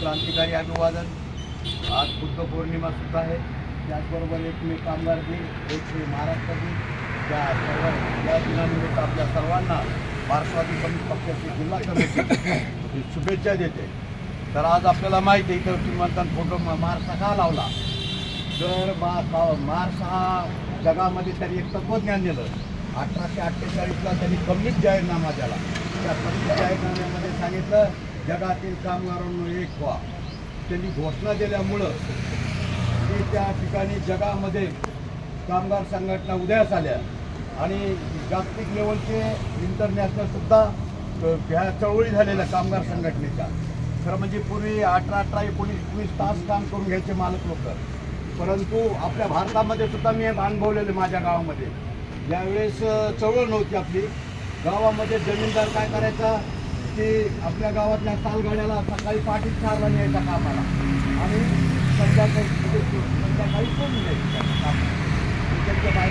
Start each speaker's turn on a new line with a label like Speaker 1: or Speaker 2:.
Speaker 1: क्रांतिकारी अभिवादन। आज बुद्ध पौर्णिमा सुद्धा आहे, त्याचबरोबर एक मे कामगार दिन, एक मे महाराष्ट्र दिन। या दिनानिमित्त आपल्या सर्वांना मार्क्सवादी कम्युनिस्ट पक्षाची जिल्हा कमिटी शुभेच्छा देते। तर आज आपल्याला माहिती आहे इथं तुम्ही म्हणतात फोटो मार्क्स का लावला, तर मार्क्स हा जगामध्ये त्यांनी एक तत्त्वज्ञान दिलं। 1848ला त्यांनी कम्युनिस्ट जाहीरनामा दिला। त्या कम्युनिस्ट जाहीरनाम्यामध्ये सांगितलं जगातील कामगारांनो एक व्हा। त्यांनी घोषणा दिल्यामुळं की त्या ठिकाणी जगामध्ये कामगार संघटना उदयास आल्या आणि जागतिक लेवलचे इंटरनॅशनलसुद्धा ह्या चळवळी झालेल्या कामगार संघटनेच्या। खरं म्हणजे पूर्वी 18-18, 19-20 तास काम करून घ्यायचे मालक लोक, परंतु आपल्या भारतामध्ये सुद्धा मी अनुभवलेले माझ्या गावामध्ये ज्यावेळेस चळवळ नव्हती आपली गावामध्ये जमीनदार काय करायचा की आपल्या गावातल्या तालगाड्याला सकाळी पहाटे 4ला न्यायचा कामाला आणि संध्याकाळी सोडून द्यायचा।